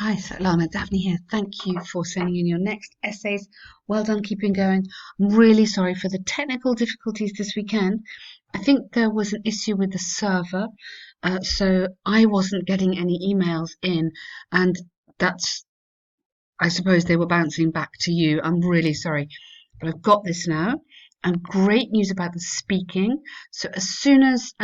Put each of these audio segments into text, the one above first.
Hi, Svetlana, Daphne here. Thank you for sending in your next essays. Well done, keeping going. I'm really sorry for the technical difficulties this weekend. I think there was an issue with the server, so I wasn't getting any emails in, and that's, I suppose they were bouncing back to you. I'm really sorry, but I've got this now. And great news about the speaking. So as soon as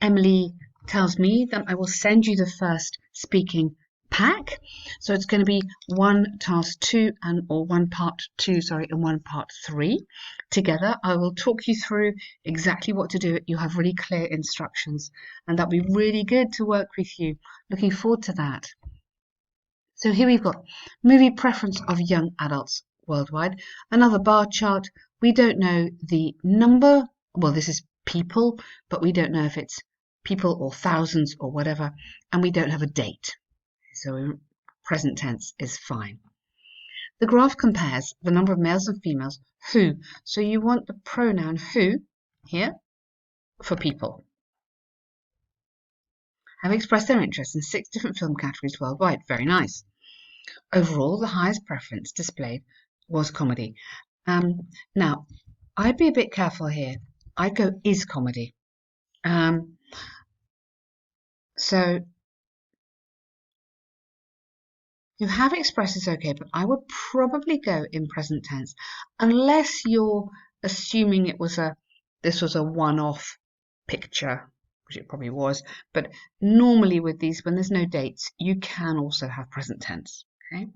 Emily tells me, then I will send you the first speaking pack. So it's going to be one task two or one part two, sorry, and one part three together. I will talk you through exactly what to do. You have really clear instructions, and that'll be really good to work with you. Looking forward to that. So here we've got movie preference of young adults worldwide. Another bar chart. We don't know the number. Well, this is people, but we don't know if it's people or thousands or whatever. And we don't have a date. So present tense is fine. The graph compares the number of males and females who. So you want the pronoun who here for people. Have expressed their interest in 6 different film categories worldwide. Very nice. Overall, the highest preference displayed was comedy. Now, I'd be a bit careful here. I'd go is comedy. So you have expressed is okay, but I would probably go in present tense, unless you're assuming this was a one-off picture, which it probably was. But normally with these, when there's no dates, you can also have present tense. Okay.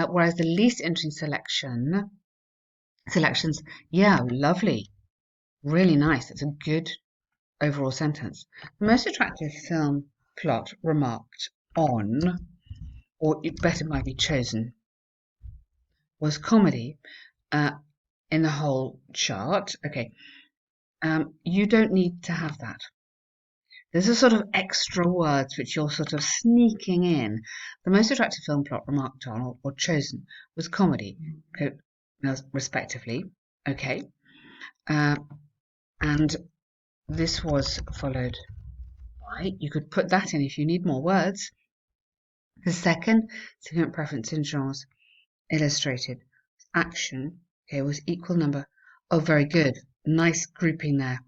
Whereas the least interesting selections, yeah, lovely, really nice. It's a good overall sentence. The most attractive film plot remarked on, or it better might be chosen, was comedy in the whole chart. Okay, you don't need to have that. There's a sort of extra words which you're sort of sneaking in. The most attractive film plot remarked on or chosen was comedy, respectively. Okay. And this was followed by, you could put that in if you need more words. The second significant preference in genres illustrated action, okay, was equal number. Oh, very good. Nice grouping there.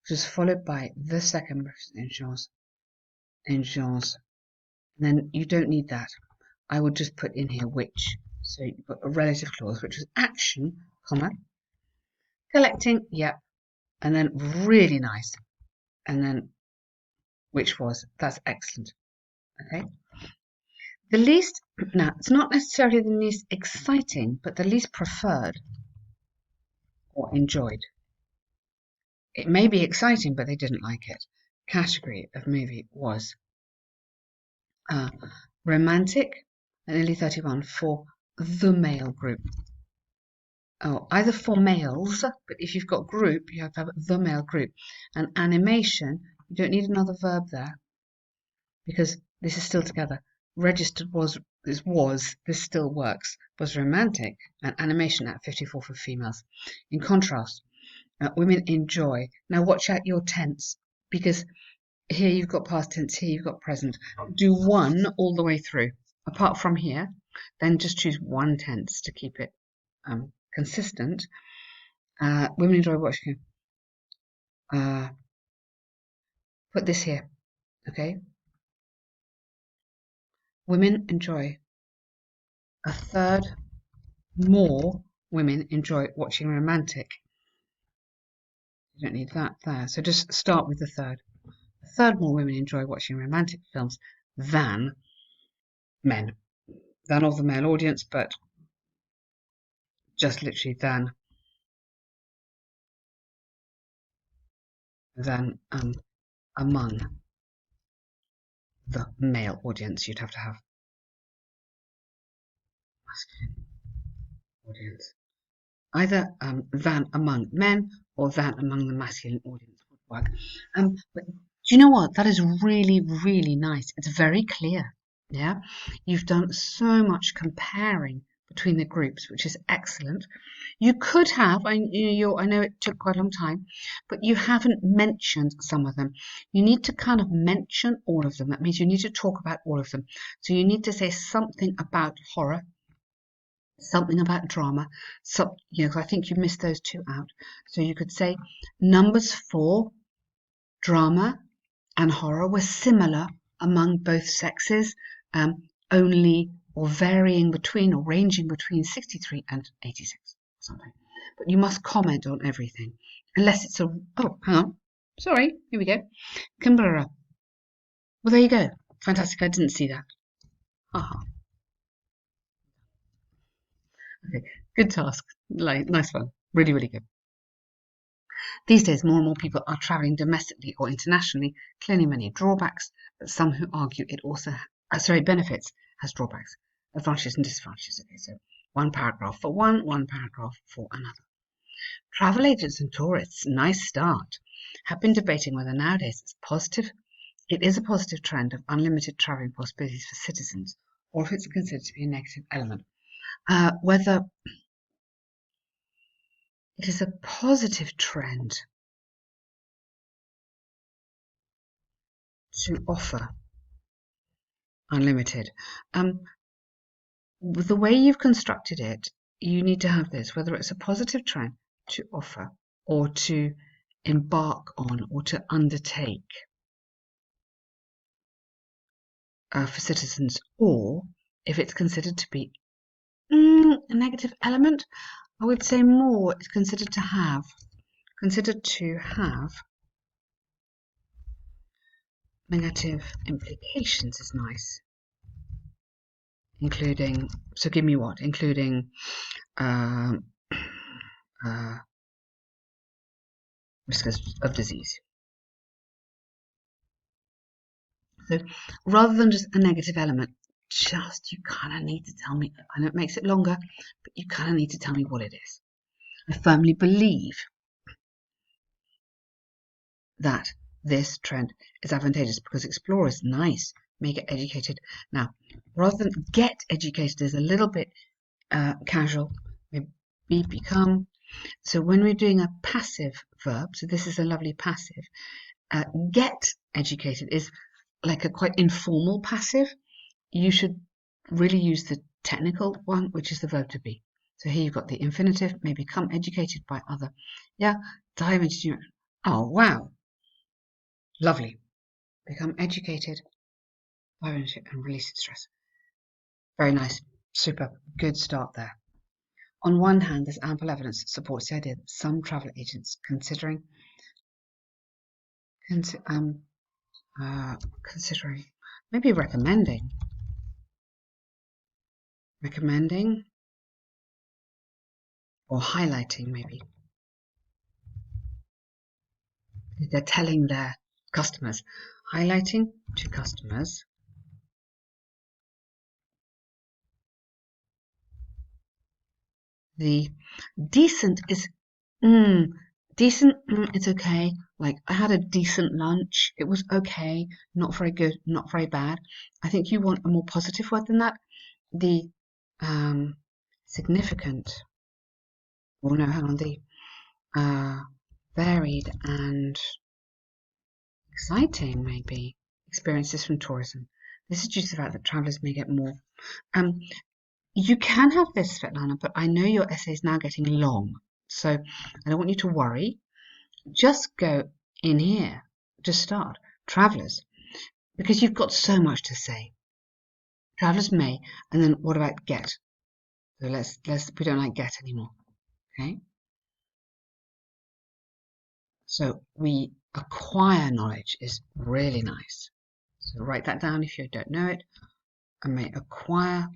Which was followed by the second preference in genres. And then you don't need that. I would just put in here which. So you've got a relative clause, which was action, comma, collecting, yep, and then really nice, and then which was, that's excellent. Okay. The least, now it's not necessarily the least exciting, but the least preferred or enjoyed. It may be exciting, but they didn't like it. Category of movie was romantic, nearly 31 for the male group. Oh, either for males, but if you've got group, you have to have the male group. And animation, you don't need another verb there because this is still together. Registered this still works, was romantic, and animation at 54 for females. In contrast, women enjoy. Now watch out your tense, because here you've got past tense, here you've got present. Do one all the way through. Apart from here, then just choose one tense to keep it consistent. Women enjoy watching. Put this here, okay? Women enjoy. A third more women enjoy watching romantic. You don't need that there. So just start with the third. A third more women enjoy watching romantic films than men. Than of the male audience, but just literally than among the male audience. You'd have to have masculine audience. Either than among men or than among the masculine audience would work. But do you know what? That is really, really nice. It's very clear. Yeah, you've done so much comparing between the groups, which is excellent. You could have, I know it took quite a long time, but you haven't mentioned some of them. You need to kind of mention all of them. That means you need to talk about all of them. So you need to say something about horror, something about drama. So, I think you missed those two out. So you could say numbers for drama and horror were similar among both sexes, only or varying between or ranging between 63 and 86 or something. But you must comment on everything, unless it's a, oh, hang on, sorry, here we go, Canberra. Well, there you go. Fantastic, I didn't see that. Haha. Okay, good task. Nice one. Really, really good. These days, more and more people are travelling domestically or internationally, clearly many drawbacks, but some who argue it also, benefits has drawbacks, advantages and disadvantages. Okay, so one paragraph for one paragraph for another. Travel agents and tourists, nice start, have been debating whether nowadays it is a positive trend of unlimited travelling possibilities for citizens, or if it's considered to be a negative element. Whether it is a positive trend to offer unlimited. The way you've constructed it, you need to have this, whether it's a positive trend to offer or to embark on or to undertake for citizens, or if it's considered to be a negative element, I would say more it's considered to have negative implications is nice. Including, so give me what? Including risks of disease. So rather than just a negative element, you kind of need to tell me. I know it makes it longer, but you kind of need to tell me what it is. I firmly believe that this trend is advantageous because explorers, nice, may get educated. Now, rather than get educated is a little bit casual, maybe become. So when we're doing a passive verb, so this is a lovely passive, get educated is like a quite informal passive. You should really use the technical one, which is the verb to be. So here you've got the infinitive, may become educated by other. Yeah, dive into. Oh, wow. Lovely. Become educated, dive into and release stress. Very nice. Super. Good start there. On one hand, there's ample evidence that supports the idea that some travel agents considering, maybe recommending or highlighting, maybe. They're telling their customers, highlighting to customers the decent is decent, it's okay. Like, I had a decent lunch. It was okay. Not very good, not very bad. I think you want a more positive word than that. The significant, oh no, hang on, the varied and exciting, maybe, experiences from tourism. This is due to the fact that travellers may get more. You can have this, Svetlana, but I know your essay is now getting long, so I don't want you to worry. Just go in here to start. Travellers, because you've got so much to say. Travellers may, and then what about get? So we don't like get anymore. Okay. So we acquire knowledge is really nice. So write that down if you don't know it. I may acquire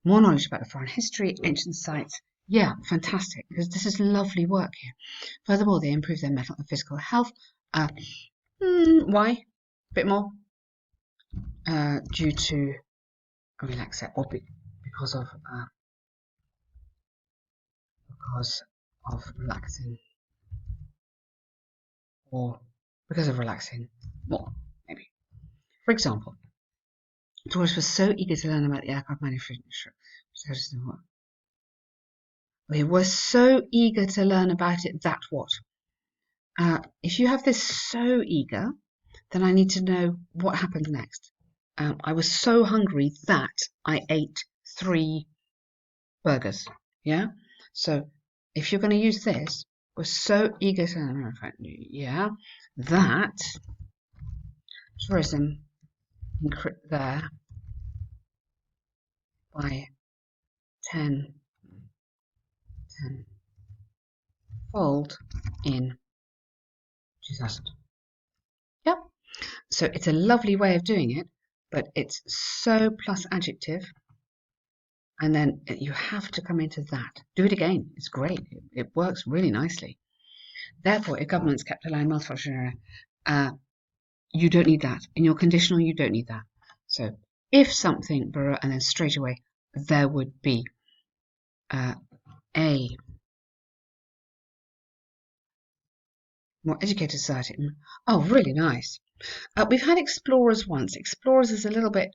more knowledge about the foreign history, ancient sites. Yeah, fantastic, because this is lovely work here. Furthermore, they improve their mental and physical health. Why? A bit more. Due to relaxation, or because of relaxing, or because of relaxing more, maybe. For example, Taurus was so eager to learn about the aircraft manufacturer. We were so eager to learn about it that what? If you have this so eager, then I need to know what happened next. I was so hungry that I ate 3 burgers. Yeah? So if you're going to use this, we're so eager to learn about yeah, that tourism there by 10 fold in 2000. Yep. So it's a lovely way of doing it, but it's so plus adjective, and then you have to come into that. Do it again. It's great. It works really nicely. Therefore, if governments kept allowing multifunction, you don't need that. In your conditional, you don't need that. So if something, and then straight away, there would be a more educated society. Oh, really nice. We've had explorers once. Explorers is a little bit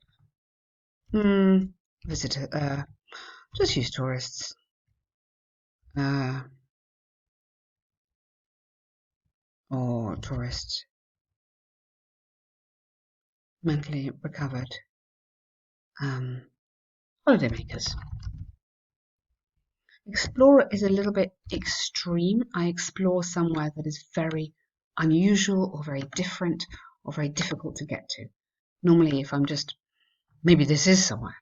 visitor. Just use tourists. Or tourists. Mentally recovered. Holidaymakers. Explorer is a little bit extreme. I explore somewhere that is very unusual or very different or very difficult to get to. Normally, if I'm just, maybe this is somewhere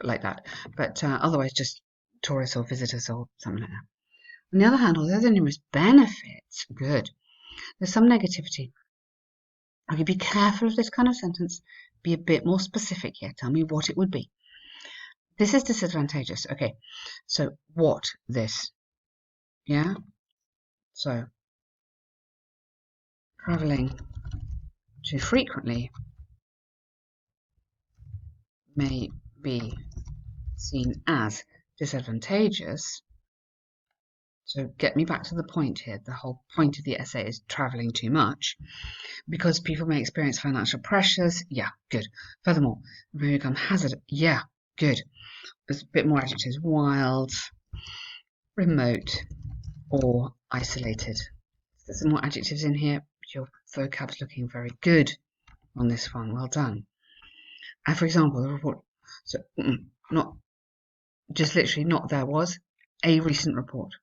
like that, but otherwise just tourists or visitors or something like that. On the other hand, although there are numerous benefits, good, there's some negativity. Okay, be careful of this kind of sentence. Be a bit more specific here. Tell me what it would be. This is disadvantageous. Okay, so what this? Yeah? So, traveling too frequently may be seen as disadvantageous. So get me back to the point here. The whole point of the essay is traveling too much because people may experience financial pressures. Yeah, good. Furthermore, may become hazard. Yeah, good. There's a bit more adjectives. Wild, remote, or isolated. There's some more adjectives in here. Your vocab's looking very good on this one. Well done. And for example, the report. So not just literally not there was a recent report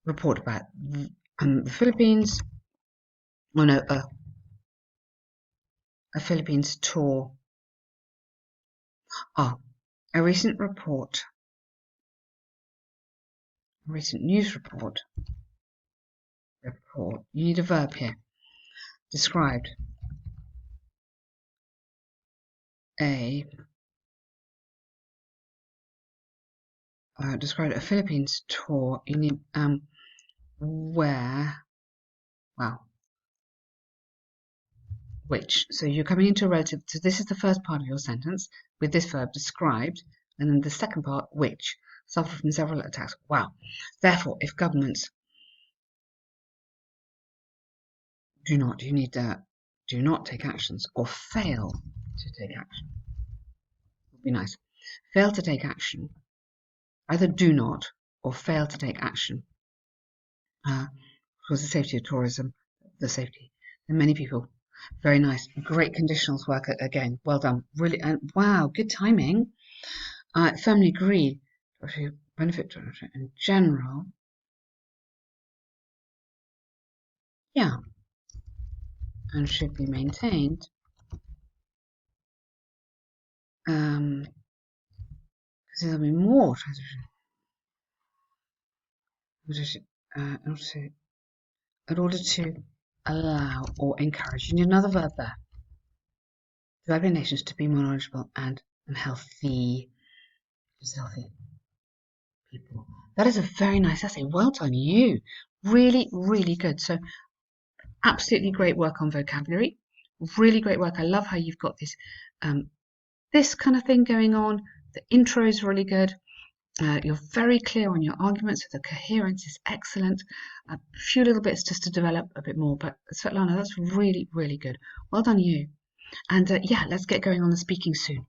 about the Philippines. Oh no, a Philippines tour. A recent report, a recent news report. You need a verb here. Described described a Philippines tour. You need where, well, which. So you're coming into a relative. So this is the first part of your sentence with this verb described, and then the second part, which suffered from several attacks. Wow. Therefore, if governments do not take actions or fail to take action. Would be nice. Fail to take action. Either do not or fail to take action towards the safety of tourism, the safety. And many people. Very nice. Great conditionals work again. Well done. Really, and wow, good timing. Firmly agree. Benefit in general. Yeah. And should be maintained. Because there'll be more transition. In order to allow or encourage. You need another verb there. Developing nations to be more knowledgeable and healthy. Just healthy people. That is a very nice essay. Well done, you. Really, really good. So, absolutely great work on vocabulary. Really great work. I love how you've got this, this kind of thing going on. The intro is really good. You're very clear on your arguments. The coherence is excellent. A few little bits just to develop a bit more. But Svetlana, that's really, really good. Well done, you. And yeah, let's get going on the speaking soon.